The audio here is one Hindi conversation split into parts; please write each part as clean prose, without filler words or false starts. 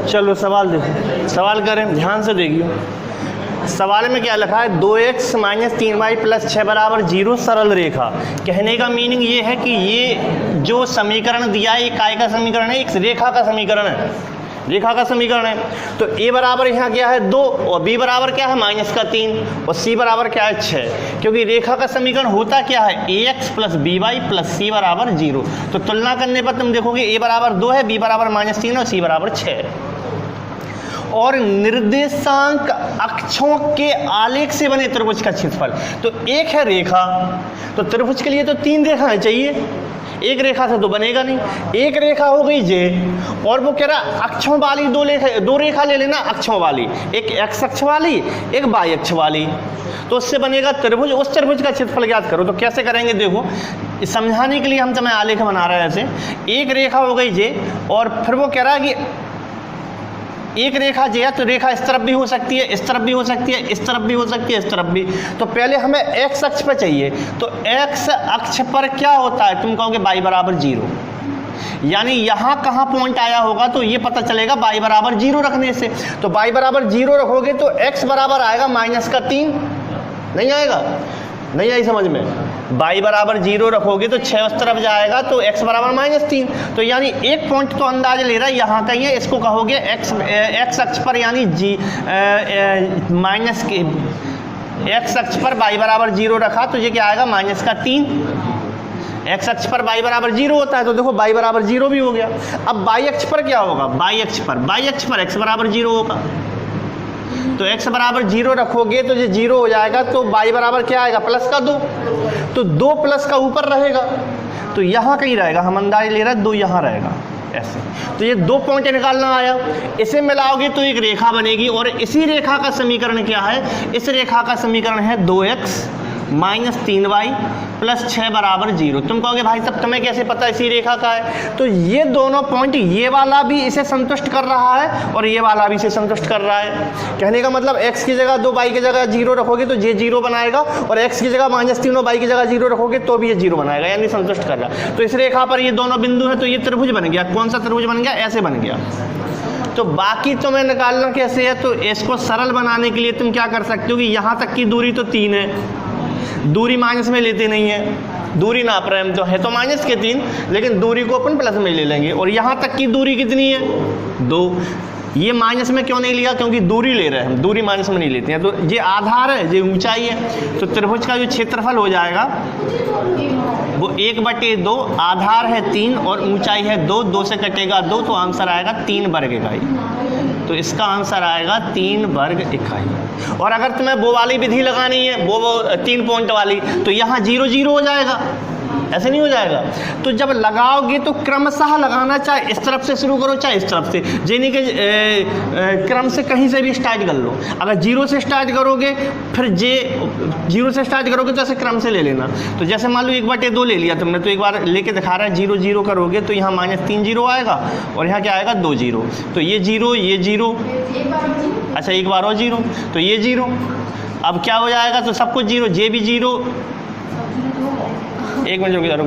चलो सवाल देखो, सवाल करें, ध्यान से देखिए। सवाल में क्या लिखा है, 2x माइनस 3y प्लस 6 बराबर 0 सरल रेखा। कहने का मीनिंग ये है कि ये जो समीकरण दिया है ये काय का समीकरण है, एक रेखा का समीकरण है, रेखा का समीकरण है। तो a बराबर यहाँ क्या है 2 और b बराबर क्या है -3 और c बराबर क्या है 6। क्योंकि रेखा का समीकरण होता क्या है ax plus by plus c बराबर 0। तो तुलना करने पर तुम देखोगे a बराबर 2 है, b बराबर -3 और c बराबर 6। और निर्देशांक अक्षों के आलेख से बने त्रिभुज का क्षेत्रफल। तो एक है रेखा, तो त्रिभुज के लिए तो 3 रेखाएं चाहिए, एक रेखा से तो बनेगा नहीं। एक रेखा हो गई जे, और वो कह रहा अक्षों वाली दो रेखा ले लेना अक्षों वाली, एक x अक्ष वाली एक y अक्ष वाली, तो उससे बनेगा त्रिभुज। उस त्रिभुज का क्षेत्रफल ज्ञात करो। तो कैसे करेंगे देखो, समझाने के लिए हम तुम्हें आलेख बना रहे हैं। ऐसे एक रेखा हो गई जे, और फिर वो कह रहा है कि एक रेखा जो है तो रेखा इस तरफ भी हो सकती है, इस तरफ भी हो सकती है, इस तरफ भी हो सकती है, इस तरफ भी। तो पहले हमें x अक्ष पर चाहिए, तो x अक्ष पर क्या होता है, तुम कहोगे y बराबर 0, यानी यहाँ कहाँ पॉइंट आया होगा तो ये पता चलेगा y बराबर 0 रखने से। तो y बराबर 0 रखोगे तो x बराबर आएगा -3, नहीं आएगा, नहीं आई समझ में। y बराबर 0 रखोगे तो 6 उस तरफ जाएगा तो x बराबर -3। तो यानी एक पॉइंट तो अंदाज ले रहा है यहाँ का ही है, इसको कहोगे x अक्ष पर, यानी x अक्ष पर y बराबर 0 रखा तो ये क्या आएगा -3। x अक्ष पर y बराबर 0 होता है, तो देखो y बराबर 0 भी हो गया। अब y अक्ष पर क्या होगा, y अक्ष पर x बराबर 0 होगा। तो x बराबर 0 रखोगे तो ये 0 हो जाएगा, तो y बराबर क्या आएगा +2। तो 2 प्लस का ऊपर रहेगा, तो यहाँ कहीं रहेगा, हम अंदाज ले रहे हैं 2 यहाँ रहेगा ऐसे। तो ये 2 पॉइंट निकालना आया, इसे मिलाओगे तो एक रेखा बनेगी। और इसी रेखा का समीकरण क्या है, इस रेखा का समीकरण है 2x माइनस 3y प्लस 6 बराबर 0। तुम कहोगे भाई साहब तुम्हें कैसे पता इसी रेखा का है, तो ये दोनों पॉइंट, ये वाला भी इसे संतुष्ट कर रहा है और ये वाला भी इसे संतुष्ट कर रहा है। कहने का मतलब x की जगह 2 y की जगह 0 रखोगे तो ये 0 बनाएगा, और x की जगह -3 और y की जगह 0 रखोगे तो भी ये 0 बनाएगा, यानी संतुष्ट कर रहा है। तो इस रेखा पर ये दोनों बिंदु है, तो ये त्रिभुज बन गया। कौन सा त्रिभुज बन गया, ऐसे बन गया। तो बाकी तुम्हें निकालना कैसे है, तो इसको सरल बनाने के लिए तुम क्या कर सकते हो कि यहाँ तक की दूरी तो 3 है, दूरी माइनस में लेते नहीं है, दूरी नाप रहे हैं तो है तो -3, लेकिन दूरी को अपन प्लस में ले लेंगे। और यहाँ तक की दूरी कितनी है 2, ये माइनस में क्यों नहीं लिया, क्योंकि दूरी ले रहे हैं हम, दूरी माइनस में नहीं लेते हैं। तो ये आधार है, ये ऊंचाई है, तो त्रिभुज का जो क्षेत्रफल हो जाएगा वो 1/2, आधार है 3 और ऊंचाई है 2, 2 से कटेगा 2, तो आंसर आएगा 3 वर्ग इकाई। तो इसका आंसर आएगा 3 वर्ग इकाई। और अगर तुम्हें वो वाली विधि लगानी है, वो 3 पॉइंट वाली, तो यहाँ 0 0 हो जाएगा, ऐसे नहीं हो जाएगा। तो जब लगाओगे तो क्रमशः लगाना, चाहे इस तरफ से शुरू करो चाहे इस तरफ से, यानी कि क्रम से कहीं से भी स्टार्ट कर लो। अगर 0 से स्टार्ट करोगे फिर 0 से स्टार्ट करोगे तो ऐसे क्रम से ले लेना। तो जैसे मान लो 1/2 ले लिया तुमने, तो एक बार लेके दिखा रहा है 0 0 करोगे तो यहाँ -3 0 आएगा और यहाँ क्या आएगा 2 0। तो ये 0 ये 0, अच्छा एक बार और 0, तो ये 0। अब क्या हो जाएगा, तो सब कुछ 0, जे भी 0। एक मिनट रुक जाओ, एक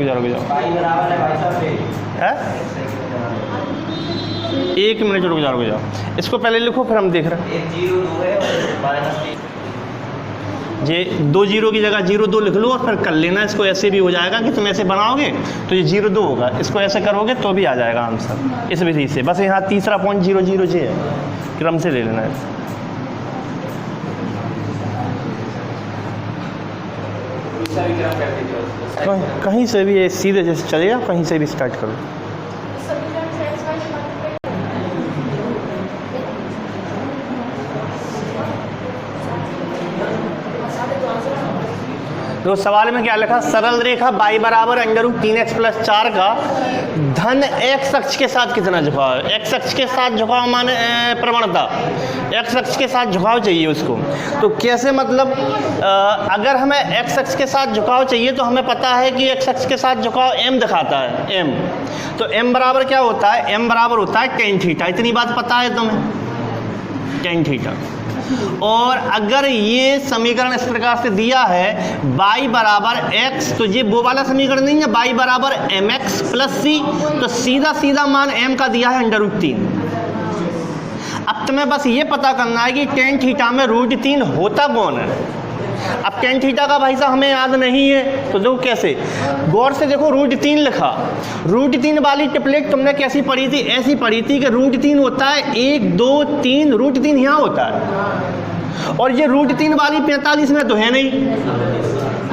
मिनट रुक जाओ, इसको पहले लिखो फिर हम देख रहे हैं। ये 2 0 की जगह 0 2 लिख लो और फिर कर लेना। इसको ऐसे भी हो जाएगा कि तुम ऐसे बनाओगे तो ये 0 2 होगा, इसको ऐसे करोगे तो भी आ जाएगा आंसर इस विधि से। बस यहाँ तीसरा पॉइंट 0 0 जे है, क्रम से ले लेना है। कहीं से भी सीधे जैसे चलेगा, कहीं से भी स्टार्ट करो। तो सवाल में क्या लिखा, सरल रेखा y बराबर √3x + 4 का धन x अक्ष के साथ कितना झुकाव है। x अक्ष के साथ झुकाव माने प्रवणता, x अक्ष के साथ झुकाव चाहिए उसको। तो कैसे, मतलब अगर हमें x अक्ष के साथ झुकाव चाहिए तो हमें पता है कि x अक्ष के साथ झुकाव m दिखाता है, m। तो m बराबर क्या होता है, m बराबर होता है tan थीटा। इतनी बात पता है तुम्हें, tan थीटा। और अगर ये समीकरण इस प्रकार से दिया है y बराबर x, तो ये वो वाला समीकरण नहीं है y बराबर mx प्लस c, तो सीधा सीधा मान m का दिया है √3। अब तुम्हें बस ये पता करना है कि tan थीटा में √3 होता कौन है। अब tan थीटा का भाई साहब हमें याद नहीं है, तो देखो कैसे, गौर से देखो √3 लिखा, √3 वाली टिपलेट तुमने कैसी पढ़ी थी, ऐसी पढ़ी थी कि √3 होता है 1 2 3, √3 यहाँ होता है, और ये √3 वाली 45 में तो है नहीं,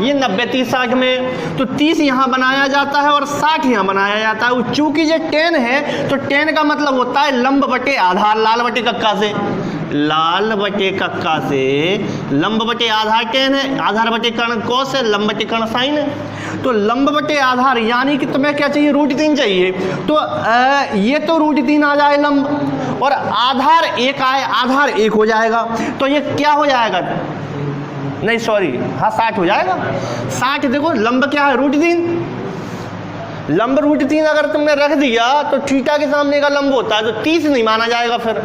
ये 90 30 60 में, तो 30 यहाँ बनाया जाता है और 60 यहाँ बनाया जाता है। चूंकि ये tan है तो tan का मतलब होता है लंब बटे आधार, लाल बटे कक्का से, लाल बटे कक्का से लंब बटे आधार tan है, आधार बटे कर्ण cos है, लंब बटे कर्ण sin है। तो लंब बटे आधार यानी कि तुम्हें क्या चाहिए, √3 चाहिए, तो ये तो √3 आ जाए लंब, और आधार 1 आए, आधार 1 हो जाएगा, तो ये क्या हो जाएगा, नहीं सॉरी, हाँ 60 हो जाएगा। 60 देखो लंब क्या है, √3, लंब √3 अगर तुमने रख दिया तो थीटा के सामने का लंब होता है, तो 30 नहीं माना जाएगा, फिर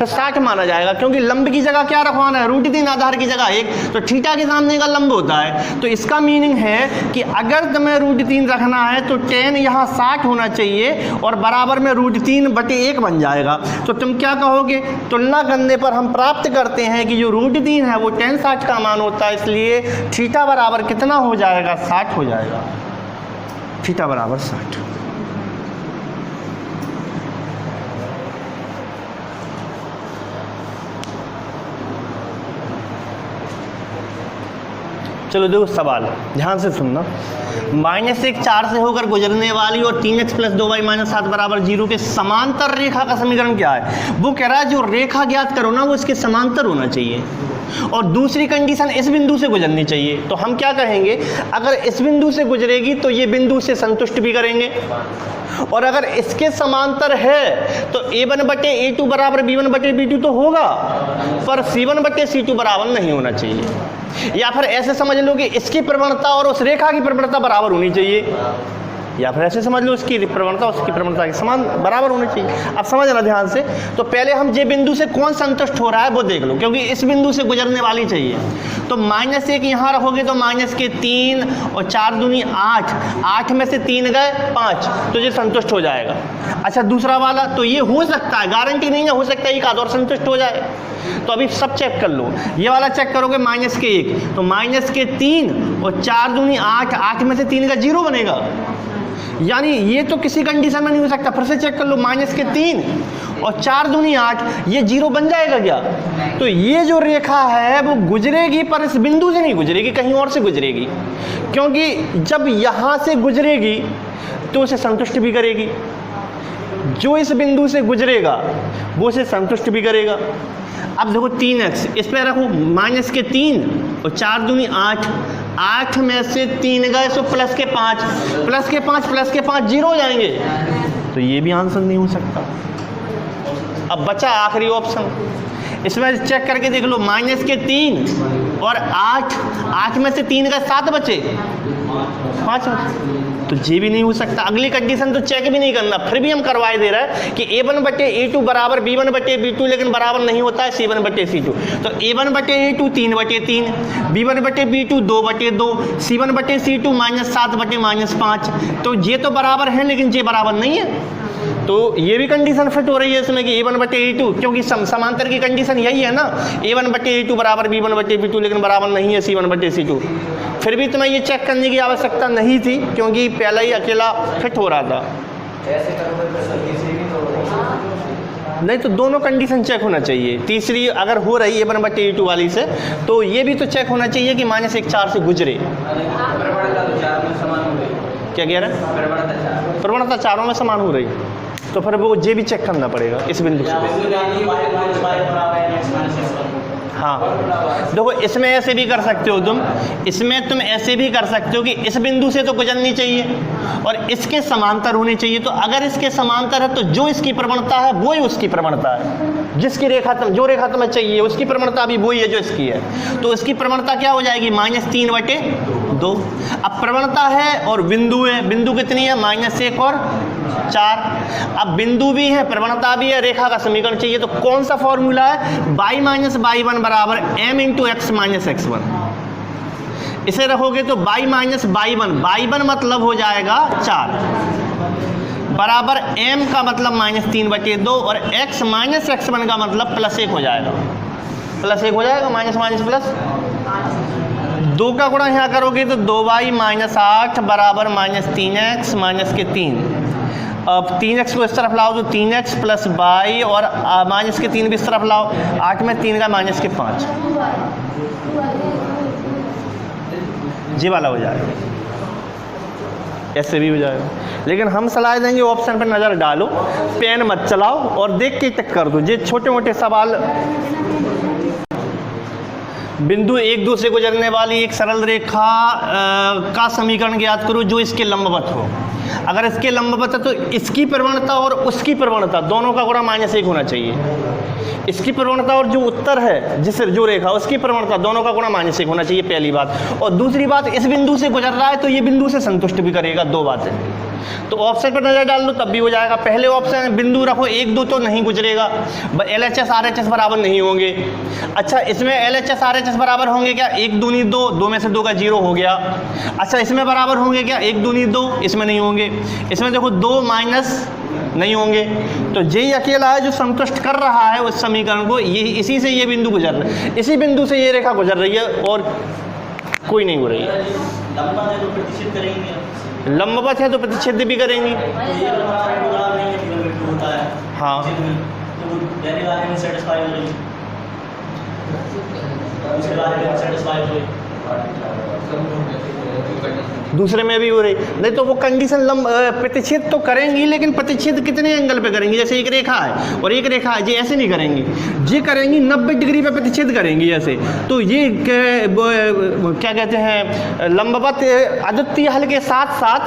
60 माना जाएगा, क्योंकि लंब की जगह क्या रखवाना है, √3, आधार की जगह 1, तो थीटा के सामने का लंब होता है। तो इसका मीनिंग है कि अगर तुम्हें √3 रखना है तो tan यहाँ 60 होना चाहिए और बराबर में √3/1 बन जाएगा। तो तुम क्या कहोगे, तुलना करने पर हम प्राप्त करते हैं कि जो √3 है वो tan 60 का मान होता है, इसलिए थीटा बराबर कितना हो जाएगा, 60 हो जाएगा, थीटा बराबर 60। चलो देखो सवाल ध्यान से सुनना, -1 4 से होकर गुजरने वाली और 3x + 2y - 7 बराबर 0 के समांतर रेखा का समीकरण क्या है। वो कह रहा है जो रेखा ज्ञात करो ना वो इसके समांतर होना चाहिए, और दूसरी कंडीशन इस बिंदु से गुजरनी चाहिए। तो हम क्या कहेंगे, अगर इस बिंदु से गुजरेगी तो ये बिंदु से संतुष्ट भी करेंगे, और अगर इसके समांतर है तो a1/a2 बराबर b1/b2 तो होगा, पर c1/c2 बराबर नहीं होना चाहिए। या फिर ऐसे समझ लो कि इसकी प्रवणता और उस रेखा की प्रवणता बराबर होनी चाहिए, या फिर ऐसे समझ लो इसकी प्रवणता उसकी प्रवणता के समान बराबर होनी चाहिए। अब समझना ध्यान से, तो पहले हम जे बिंदु से कौन संतुष्ट हो रहा है वो देख लो, क्योंकि इस बिंदु से गुजरने वाली चाहिए। तो -1 यहाँ रखोगे तो -3 और 4 दूनी 8, 8 में से 3 गए 5, तो ये संतुष्ट हो जाएगा। अच्छा दूसरा वाला, तो ये हो सकता है, गारंटी नहीं है, हो सकता है एक आध और संतुष्ट हो जाए। तो अभी सब चेक कर लो, ये वाला चेक करोगे -1, तो -3 और 4 दूनी 8, 8 में से 3 का 0 बनेगा, यानी ये तो किसी कंडीशन में नहीं हो सकता। फिर से चेक कर लो, -3 और 4 दूनी 8, ये 0 बन जाएगा क्या। तो ये जो रेखा है वो गुजरेगी, पर इस बिंदु से नहीं गुजरेगी, कहीं और से गुजरेगी, क्योंकि जब यहाँ से गुजरेगी तो उसे संतुष्ट भी करेगी, जो इस बिंदु से गुजरेगा वो उसे संतुष्ट भी करेगा। अब देखो 3x, इस पर रखो -3 और 4 दूनी 8, 8 में से 3 गए तो +5, +5 0 हो जाएंगे, तो ये भी आंसर नहीं हो सकता। अब बचा आखिरी ऑप्शन, इसमें चेक करके देख लो, -3 और 8, 8 में से 3 गए 7 बचे, 5 तो ये भी नहीं हो सकता। अगली कंडीशन तो चेक भी नहीं करना, फिर भी हम करवाए दे रहे हैं कि a1/a2 बराबर b1/b2, लेकिन बराबर नहीं होता है c1/c2। तो a1/a2 3/3, b1/b2 2/2, c1/c2 -7/-5, तो ये तो बराबर है लेकिन ये बराबर नहीं है। तो ये भी कंडीशन फिट हो रही है इसमें कि a1/a2, क्योंकि समांतर की कंडीशन यही है ना, a1/a2 बराबर b1/b2, लेकिन बराबर नहीं है c1/c2। फिर भी तुम्हें ये चेक करने की आवश्यकता नहीं थी, क्योंकि पहला ही अकेला फिट हो रहा था। नहीं तो दोनों कंडीशन चेक होना चाहिए, तीसरी अगर हो रही a1/a2 वाली से, तो ये भी तो चेक होना चाहिए कि -1 4 से गुजरे। क्या कह रहे हैं, प्रवणता चारों में समान हो रही, तो फिर वो ये भी चेक करना पड़ेगा इस बिंदु से। हाँ देखो, इसमें ऐसे भी कर सकते हो तुम, इसमें तुम ऐसे भी कर सकते हो कि इस बिंदु से तो गुजरनी चाहिए और इसके समांतर होनी चाहिए। तो अगर इसके समांतर है तो जो इसकी प्रवणता है वो ही उसकी प्रवणता है, जिसकी रेखा जो रेखा तुम्हें चाहिए उसकी प्रवणता भी वही है जो इसकी है। तो इसकी प्रवणता क्या हो जाएगी, -3/2। अब प्रवणता है और बिंदु है, बिंदु कितनी है, -1 और 4। अब बिंदु भी है, प्रवणता भी है, रेखा का समीकरण चाहिए, तो कौन सा फॉर्मूला है, y माइनस y1 बराबर m into x minus x1। इसे रखोगे तो y माइनस y1 मतलब हो जाएगा 4 बराबर m का मतलब -3/2 और x माइनस x1 का मतलब +1 हो जाएगा, +1 हो जाएगा, माइनस माइनस प्लस। 2 का गुणा यहाँ करोगे तो 2y माइनस 8 बराबर -3x माइनस के 3। अब 3x को इस तरफ लाओ तो 3x प्लस y और माइनस के 3 भी इस तरफ लाओ, 8 में 3 का माइनस के 5, जी वाला हो जाएगा, ऐसे भी हो जाएगा। लेकिन हम सलाह देंगे ऑप्शन पर नज़र डालो, पेन मत चलाओ और देख के टिक कर दो। ये छोटे मोटे सवाल, बिंदु 1 2 से गुजरने वाली एक सरल रेखा का समीकरण ज्ञात करो जो इसके लंबवत हो। अगर इसके लंबवत है तो इसकी प्रवणता और उसकी प्रवणता दोनों का गुणा -1 होना चाहिए। इसकी प्रवणता और जो उत्तर है जो रेखा उसकी प्रवणता दोनों का गुणा -1 होना चाहिए, पहली बात। और दूसरी बात, इस बिंदु से गुजर रहा है तो ये बिंदु से संतुष्ट भी करेगा, 2 बातें। तो ऑप्शन पर नजर डाल लो तब भी हो जाएगा। पहले ऑप्शन बिंदु रखो 1 2 तो नहीं गुजरेगा, LHS RHS बराबर नहीं होंगे। अच्छा, इसमें LHS RHS बराबर होंगे क्या, 1 दूनी 2, 2 में से 2 का 0 हो गया। अच्छा, इसमें बराबर होंगे क्या, 1 दूनी 2, इसमें नहीं होंगे। इसमें देखो 2 माइनस नहीं होंगे। तो यही अकेला है जो संतुष्ट कर रहा है उस समीकरण को, ये इसी से ये बिंदु गुजर रहा है, इसी बिंदु से ये रेखा गुजर रही है और कोई नहीं हो रही है। लंबवत है तो प्रतिच्छेद भी करेंगी। हाँ, दूसरे में भी हो रही, नहीं तो वो कंडीशन प्रतिच्छेद तो करेंगी, लेकिन प्रतिच्छेद कितने एंगल पे करेंगी, जैसे एक रेखा है और एक रेखा है, ये ऐसे नहीं करेंगी, ये करेंगी 90 डिग्री पे प्रतिच्छेद करेंगी ऐसे। तो ये क्या कहते हैं, लंबवत अद्वितीय हल के साथ साथ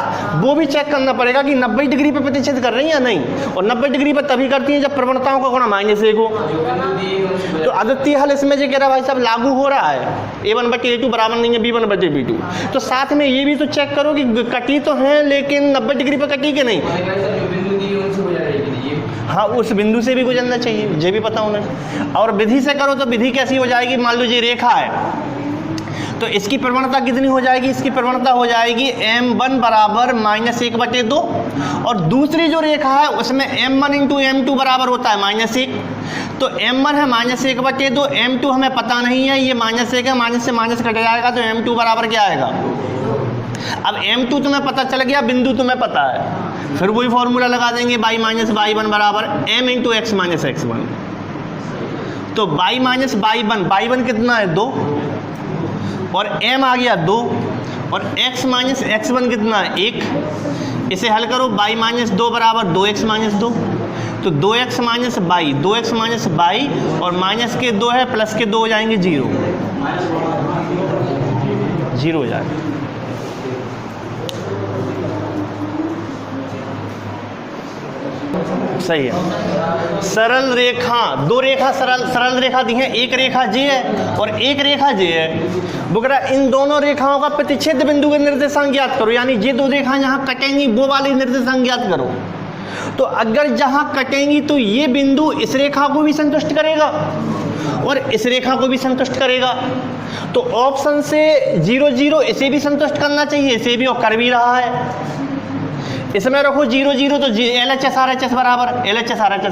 वो भी चेक करना पड़ेगा कि 90 डिग्री पे प्रतिच्छेद कर रही है या नहीं। और 90 डिग्री पर तभी करती है जब प्रवणताओं का गुणा -1 हो। तो अद्वितीय हल इसमें जो कह रहा है भाई साहब लागू हो रहा है, A1/A2 बराबर नहीं है B1/B2। तो साथ में ये भी तो चेक करो कि कटी तो है लेकिन 90 डिग्री पर कटी कि नहीं। हाँ, उस बिंदु से भी गुजरना चाहिए, ये भी पता होना चाहिए। और विधि से करो तो विधि कैसी हो जाएगी, मान लो ये रेखा है तो इसकी प्रवणता कितनी हो जाएगी, इसकी प्रवणता हो जाएगी m1 बराबर -1/2 और दूसरी जो रेखा है उसमें m1 इंटू m2 बराबर होता है -1। तो m1 है -1/2, m2 हमें पता नहीं है, ये -1 है, माइनस से माइनस कट जाएगा तो m2 बराबर क्या आएगा। अब m2 तुम्हें पता चल गया, बिंदु तुम्हें पता है, फिर वही फॉर्मूला लगा देंगे y माइनस y1 बराबर m into x minus x1। तो y माइनस y1 कितना है 2 और m आ गया 2 और x माइनस x1 कितना है 1। इसे हल करो, y माइनस 2 बराबर 2x माइनस 2, तो 2x माइनस y और माइनस के 2 है प्लस के 2 हो जाएंगे 0 हो जाएगा। सही है। सरल रेखा, 2 रेखा सरल रेखा दी है, एक रेखा जे है और एक रेखा जे है। बुकरा इन दोनों रेखाओं का प्रतिच्छेद बिंदु के निर्देशांक ज्ञात करो, यानी ये 2 रेखा जहां कटेंगी वो वाले निर्देशांक ज्ञात करो। तो अगर जहां कटेंगी तो ये बिंदु इस रेखा को भी संतुष्ट करेगा और इस रेखा को भी संतुष्ट करेगा। तो ऑप्शन से 0 0 इसे भी संतुष्ट करना चाहिए, इसे भी, और कर भी रहा है। इसमें रखो 0 0 तो LHS RHS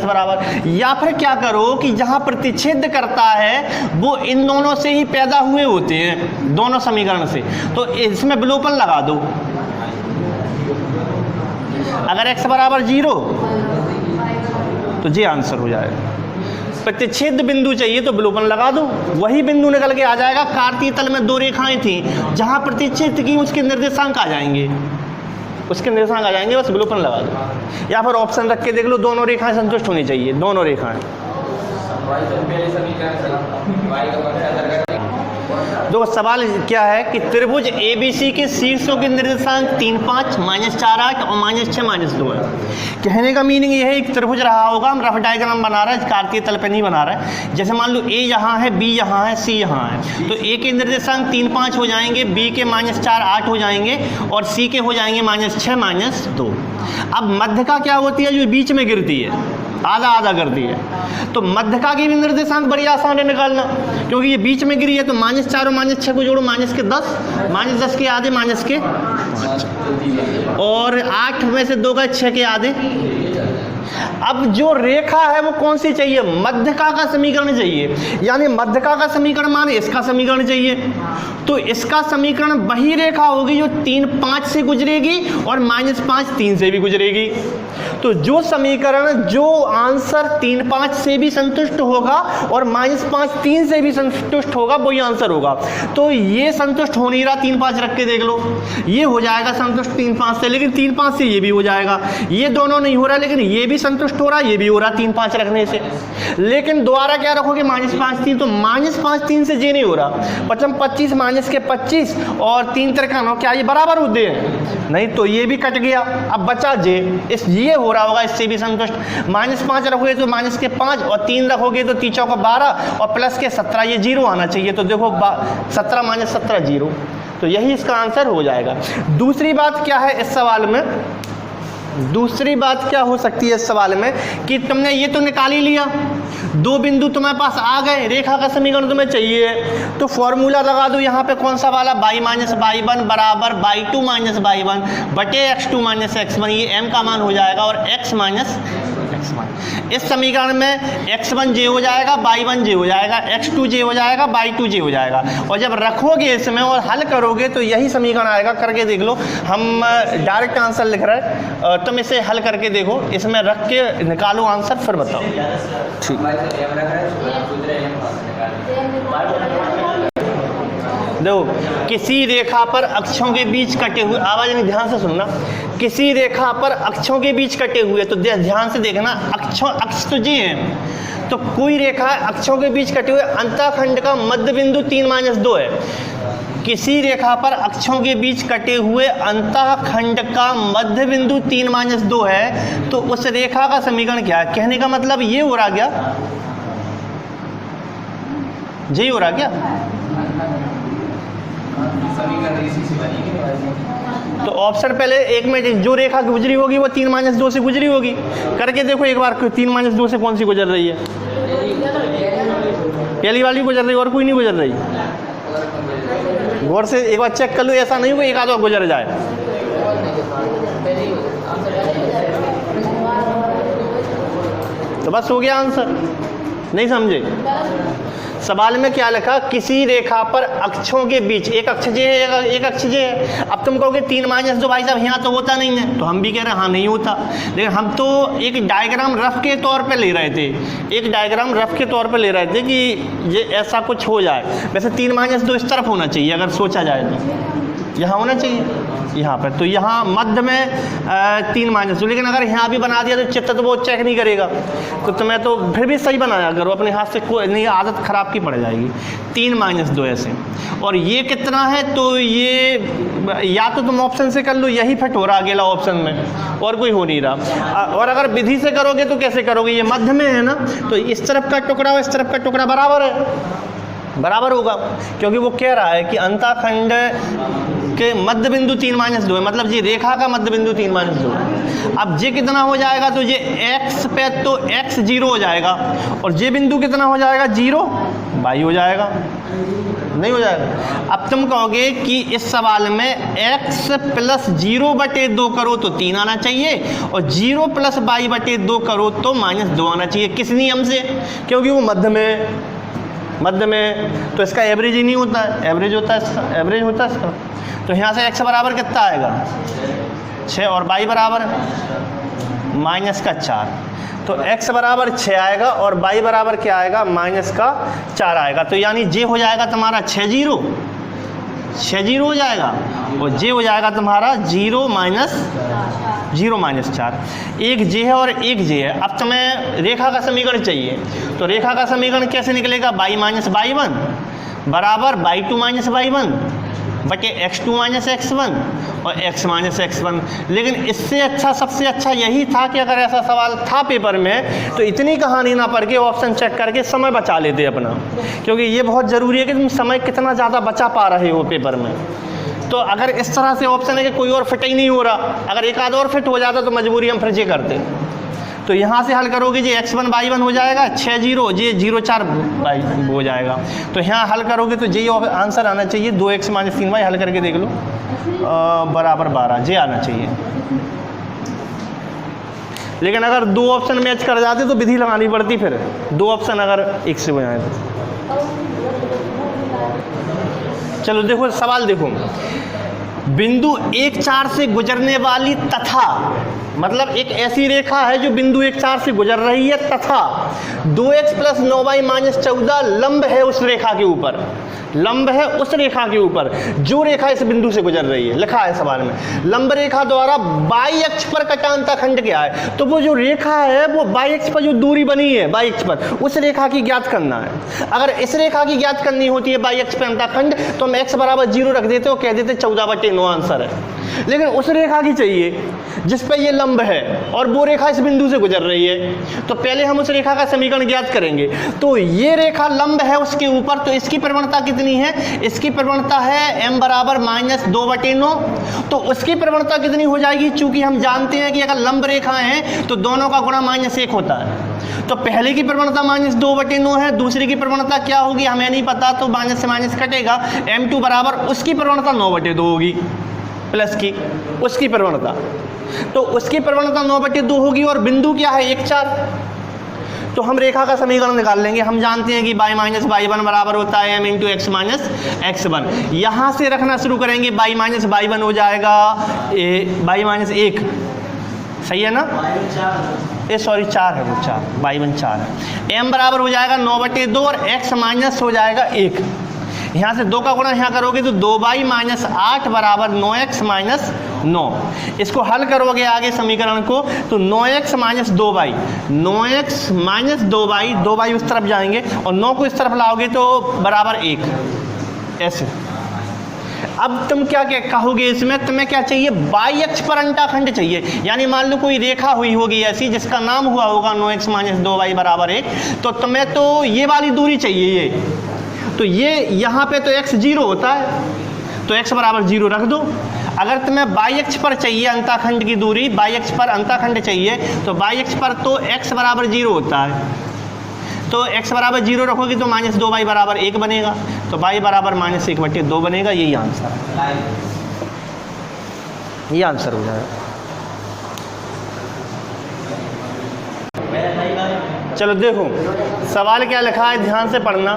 बराबर। या फिर क्या करो कि जहां प्रतिच्छेद करता है वो इन दोनों से ही पैदा हुए होते हैं, दोनों समीकरण से, तो इसमें विलोपन लगा दो। अगर x बराबर 0 तो ये आंसर हो जाएगा। प्रतिच्छेद बिंदु चाहिए तो विलोपन लगा दो, वही बिंदु निकल के आ जाएगा। कार्तीय तल में 2 रेखाएं थी, जहां प्रतिच्छेद की उसके निर्देशांक आ जाएंगे, बस विलोपन लगा दो। या फिर ऑप्शन रख के देख लो, दोनों रेखाएं संतुष्ट होनी चाहिए, दोनों रेखाएं। देखो सवाल क्या है कि त्रिभुज ABC के शीर्षों के निर्देशांक 3, 5, -4, 8 और -6, -2 है। कहने का मीनिंग ये है, एक त्रिभुज रहा होगा, हम रफ डायग्राम बना रहे हैं, कार्तीय तल पे नहीं बना रहे हैं। जैसे मान लो A यहाँ है, B यहाँ है, C यहाँ है, तो A के निर्देशांक 3, 5 हो जाएंगे, B के -4, 8 हो जाएंगे और C के हो जाएंगे -6, -2। अब मध्यका क्या होती है, जो बीच में गिरती है, आधा आधा करती है, तो मध्यका की भी निर्देशांक बड़ी आसान है निकालना, क्योंकि ये बीच में गिरी है, तो -4 और -6 को जोड़ो, -10, -10 के आधे, -5 और 8 में से 2 गए 6 के आधे। अब जो रेखा है वो कौन सी चाहिए, मध्यका का समीकरण चाहिए, यानी मध्यका का समीकरण माने इसका समीकरण चाहिए, तो इसका समीकरण वही रेखा होगी जो 3, 5 से गुजरेगी और -5, 3 से भी गुजरेगी। तो जो समीकरण, जो आंसर 3, 5 से भी संतुष्ट होगा और -5, 3 से भी संतुष्ट होगा, वही आंसर होगा। तो ये संतुष्ट हो नहीं रहा, 3, 5 रख के देख लो, ये हो जाएगा संतुष्ट 3, 5 से, लेकिन 3, 5 से ये भी हो जाएगा, ये दोनों नहीं हो रहा, लेकिन ये भी संतुष्ट हो रहा, ये भी हो रहा 3, 5 रखने से। लेकिन दोबारा क्या रखोगे, -5, 3, तो -5, 3 से ये नहीं हो रहा, 25 माइनस के 25 और 3 53, क्या ये बराबर होते हैं, नहीं, तो ये भी कट गया। अब बचा जे, इस ये हो रहा होगा, इससे भी संतुष्ट। -5 रखोगे तो -5 और 3 रखोगे तो 3 चौका 12 और प्लस के 17, ये 0 आना चाहिए, तो देखो 17 - 17 0, तो यही इसका आंसर हो जाएगा। दूसरी बात क्या है इस सवाल में, दूसरी बात क्या हो सकती है इस सवाल में कि तुमने ये तो निकाल ही लिया, 2 बिंदु तुम्हारे पास आ गए, रेखा का समीकरण तुम्हें चाहिए, तो फॉर्मूला लगा दो यहाँ पे, कौन सा वाला, y - y1 बराबर y2 - y1 बटे x2 - x1, ये m का मान हो जाएगा और x - x1। इस समीकरण में x1 j हो जाएगा, y1 j हो जाएगा, x2 j हो जाएगा, y2 j हो जाएगा, और जब रखोगे इसमें और हल करोगे तो यही समीकरण आएगा। करके देख लो, हम डायरेक्ट आंसर लिख रहे हैं, तुम इसे हल करके देखो, इसमें रख के निकालो आंसर, फिर बताओ। ठीक, देखो, किसी रेखा पर अक्षों के बीच कटे हुए, आवाज नहीं, ध्यान से सुनना, किसी रेखा पर अक्षों के बीच कटे हुए, तो ध्यान से देखना, अक्ष तो जी हैं, तो कोई रेखा अक्षों के बीच कटे हुए अंतःखंड का मध्य बिंदु 3 - 2 है। किसी रेखा पर अक्षों के बीच कटे हुए अंतःखंड का मध्य बिंदु 3 - 2 है, तो उस रेखा का समीकरण क्या है। कहने का मतलब ये हो रहा क्या, यही हो रहा क्या, तो ऑप्शन पहले एक में जो रेखा गुजरी होगी वो 3 - 2 से गुजरी होगी। करके देखो एक बार, 3 - 2 से कौन सी गुजर रही है, पहली वाली गुजर रही है और कोई नहीं गुजर रही। गौर से एक बार चेक कर लो, ऐसा नहीं हो एक आध और गुजर जाए। तो बस हो गया आंसर, नहीं समझे। सवाल में क्या लिखा, किसी रेखा पर अक्षों के बीच, एक अक्ष जे है, एक अक्ष जे है। अब तुम कहोगे 3 - 2 भाई साहब यहाँ तो होता नहीं है, तो हम भी कह रहे हैं हाँ नहीं होता, लेकिन हम तो एक डायग्राम रफ के तौर पे ले रहे थे, एक डायग्राम रफ के तौर पे ले रहे थे कि ये ऐसा कुछ हो जाए। वैसे 3 - 2 इस तरफ होना चाहिए, अगर सोचा जाए तो यहाँ होना चाहिए, यहाँ पर, तो यहाँ मध्य में 3 - 2, लेकिन अगर यहाँ भी बना दिया तो चित्र तो वो चेक नहीं करेगा, तो तुम्हें तो फिर भी सही बनाया करो, अपने हाथ से कोई नहीं, आदत खराब की पड़ जाएगी। 3 - 2 ऐसे, और ये कितना है, तो ये या तो तुम ऑप्शन से कर लो, यही फिट हो रहा अकेला ऑप्शन में, और कोई हो नहीं रहा। और अगर विधि से करोगे तो कैसे करोगे, ये मध्य में है ना, तो इस तरफ का टुकड़ा और इस तरफ का टुकड़ा बराबर है, बराबर होगा, क्योंकि वो कह रहा है कि अंतःखंड के मध्य बिंदु 3 - 2 है, मतलब ये रेखा का मध्य बिंदु 3 - 2 है। अब ये कितना हो जाएगा, तो ये x पे तो x 0 हो जाएगा, और ये बिंदु कितना हो जाएगा, 0 y हो जाएगा, नहीं हो जाएगा। अब तुम कहोगे कि इस सवाल में x + 0/2 करो तो 3 आना चाहिए, और 0 + y/2 करो तो -2 आना चाहिए। किस नियम से, क्योंकि वो मध्य में, तो इसका एवरेज ही नहीं होता है, एवरेज होता है इसका, एवरेज होता है इसका। तो यहाँ से x बराबर कितना आएगा, 6, और y बराबर -4, तो x बराबर 6 आएगा और y बराबर क्या आएगा, -4 आएगा। तो यानी j हो जाएगा तुम्हारा 6 0 हो जाएगा, और j हो जाएगा तुम्हारा 0 - 4। एक j है और एक j है। अब तुम्हें रेखा का समीकरण चाहिए, तो रेखा का समीकरण कैसे निकलेगा, y - y1 बराबर y2 माइनस y1 बटे x2 माइनस x1 और x माइनस x1। लेकिन इससे अच्छा, सबसे अच्छा यही था कि अगर ऐसा सवाल था पेपर में तो इतनी कहानी ना पढ़ के ऑप्शन चेक करके समय बचा लेते अपना, क्योंकि ये बहुत ज़रूरी है कि तुम समय कितना ज़्यादा बचा पा रहे हो पेपर में। तो अगर इस तरह से ऑप्शन है कि कोई और फिट ही नहीं हो रहा, अगर एक आध और फिट हो जाता तो मजबूरी हम फिर ये करते। तो यहाँ से हल करोगे जी x1 y1 हो जाएगा 6 0 जे 0 4 हो जाएगा। तो यहाँ हल करोगे तो जे आंसर आना चाहिए 2x माइनस 3y। हल करके देख लो बराबर 12 जे आना चाहिए। लेकिन अगर दो ऑप्शन मैच कर जाते तो विधि लगानी पड़ती, फिर दो ऑप्शन अगर एक से हो जाए तो। चलो देखो सवाल देखो, बिंदु 1 4 से गुजरने वाली तथा, मतलब एक ऐसी रेखा है जो बिंदु 1 4 से गुजर रही है तथा 2x प्लस 9y माइनस 14 लंब है उस रेखा के ऊपर, लंब है उस रेखा के ऊपर जो रेखा इस बिंदु से गुजर रही है। लिखा है सवाल में लंब रेखा द्वारा बाई अक्ष पर कटा अंतःखंड क्या है। तो वो जो रेखा है वो बाई अक्ष पर जो दूरी बनी है बाई अक्ष पर, उस रेखा की ज्ञात करना है। अगर इस रेखा की ज्ञात करनी होती है बाई अक्ष पर अंतःखंड तो हम x बराबर 0 रख देते हो, कह देते 14/9 आंसर है। लेकिन उस रेखा की चाहिए जिस पर ये लंब है और वो रेखा इस बिंदु से गुजर रही है। तो पहले हम उस रेखा का समीकरण ज्ञात करेंगे। तो ये रेखा लंब है उसके ऊपर, तो इसकी प्रवणता कितनी है, इसकी प्रवणता है m बराबर -2/9। तो उसकी प्रवणता कितनी हो जाएगी, चूंकि हम जानते हैं कि अगर लंब रेखा है तो दोनों का गुणा -1 होता है। तो पहले की प्रवणता -2/9 है, दूसरी की प्रवणता क्या होगी हमें नहीं पता, तो माइनस से माइनस कटेगा। m2 बराबर उसकी प्रवणता 9/2 होगी प्लस की उसकी प्रवणता, तो उसकी प्रवणता 9/2 होगी और बिंदु क्या है 1 4। तो हम रेखा का समीकरण निकाल लेंगे। हम जानते हैं कि y माइनस y1 बराबर होता है m into x minus x1। यहाँ से रखना शुरू करेंगे, y माइनस y1 हो जाएगा y माइनस 1, सही है ना, सॉरी 4 है, वो 4 y1 4 है। m बराबर हो जाएगा 9/2 और x माइनस हो जाएगा 1। यहाँ से 2 का गुणा यहाँ करोगे तो 2y माइनस 8 बराबर 9x माइनस 9। इसको हल करोगे आगे समीकरण को तो 9x minus 2y, 9x minus 2y, 2y उस तरफ जाएंगे और 9 को इस तरफ लाओगे तो बराबर 1 ऐसे। अब तुम क्या क्या कहोगे इसमें, तुम्हें क्या चाहिए, बाई अक्ष पर अंडाखंड चाहिए। यानी मान लो कोई रेखा हुई होगी ऐसी जिसका नाम हुआ होगा 9x माइनस 2y बराबर 1, तो तुम्हें तो ये वाली दूरी चाहिए ये, तो ये यहाँ पे तो x 0 होता है तो x बराबर 0 रख दो। अगर तुम्हें बाई अक्ष पर चाहिए अंताखंड की दूरी, बाई अक्ष पर अंताखंड चाहिए तो बाई अक्ष पर तो x बराबर 0 होता है, तो x बराबर 0 रखोगे तो -2y बराबर 1 बनेगा, तो y बराबर -1/2 बनेगा। यही आंसर है, ये आंसर हो जाएगा। चलो देखो सवाल क्या लिखा है, ध्यान से पढ़ना।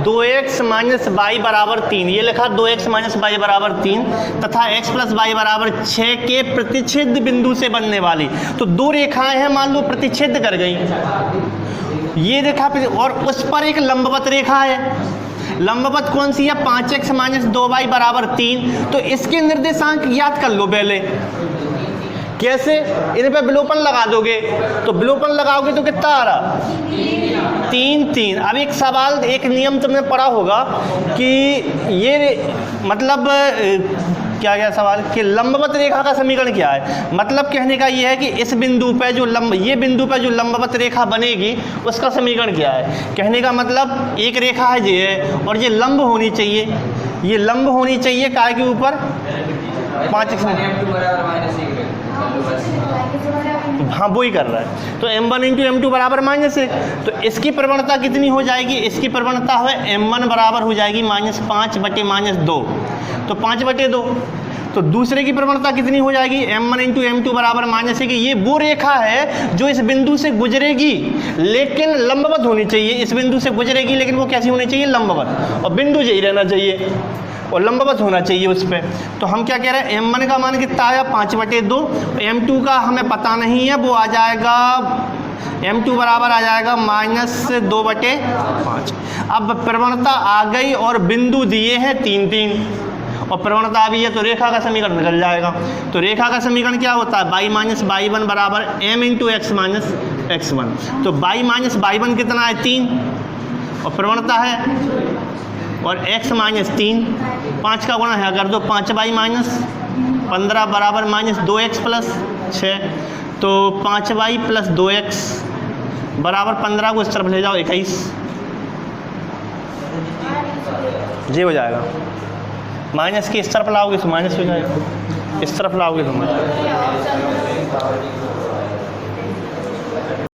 2x माइनस y बराबर 3, ये लिखा 2x माइनस y बराबर 3 तथा x प्लस y बराबर 6 के प्रतिच्छेद बिंदु से बनने वाली। तो दो रेखाएं हैं, मान लो प्रतिच्छेद कर गई, ये रेखा और उस पर एक लंबवत रेखा है। लंबवत कौन सी है, 5x माइनस 2y बराबर 3। तो इसके निर्देशांक याद कर लो पहले। कैसे, इन पे विलोपन लगा दोगे, तो विलोपन लगाओगे तो कितना आ रहा, 3 3। अब एक सवाल, एक नियम तुमने पढ़ा होगा कि ये मतलब क्या सवाल कि लंबवत रेखा का समीकरण क्या है। मतलब कहने का ये है कि इस बिंदु पे जो ये बिंदु पे जो लंबवत रेखा बनेगी उसका समीकरण क्या है। कहने का मतलब एक रेखा है ये और ये लंब होनी चाहिए, ये लंब होनी चाहिए काय के ऊपर 5x, हाँ वो ही कर रहा है। तो m1 इंटू m2 बराबर -1, तो इसकी प्रवणता कितनी हो जाएगी, इसकी प्रवणता है m1 बराबर हो जाएगी -5/-2, तो 5/2। तो दूसरे की प्रवणता कितनी हो जाएगी, m1 इंटू m2 बराबर -1। ये वो रेखा है जो इस बिंदु से गुजरेगी लेकिन लंबवत होनी चाहिए, इस बिंदु से गुजरेगी लेकिन वो कैसी होनी चाहिए, लंबवत, और बिंदु यही रहना चाहिए और लंबवत होना चाहिए उस पर। तो हम क्या कह रहे हैं, m1 का मान कितना आया 5/2, m2 का हमें पता नहीं है, वो आ जाएगा m2 बराबर आ जाएगा -2/5। अब प्रवणता आ गई और बिंदु दिए हैं 3 3 और प्रवणता भी है तो रेखा का समीकरण निकल जाएगा। तो रेखा का समीकरण क्या होता है, y माइनस y1 बराबर m into x minus x1। तो y माइनस y1 कितना है 3 और प्रवणता है और x माइनस 3, 5 का गुणा है कर दो 5y माइनस 15 बराबर माइनस 2x प्लस 6, तो 5y प्लस 2x बराबर 15 को इस तरफ ले जाओ 21, ये हो जाएगा। माइनस के इस तरफ लाओगे तो माइनस हो जाएगा, इस तरफ लाओगे तो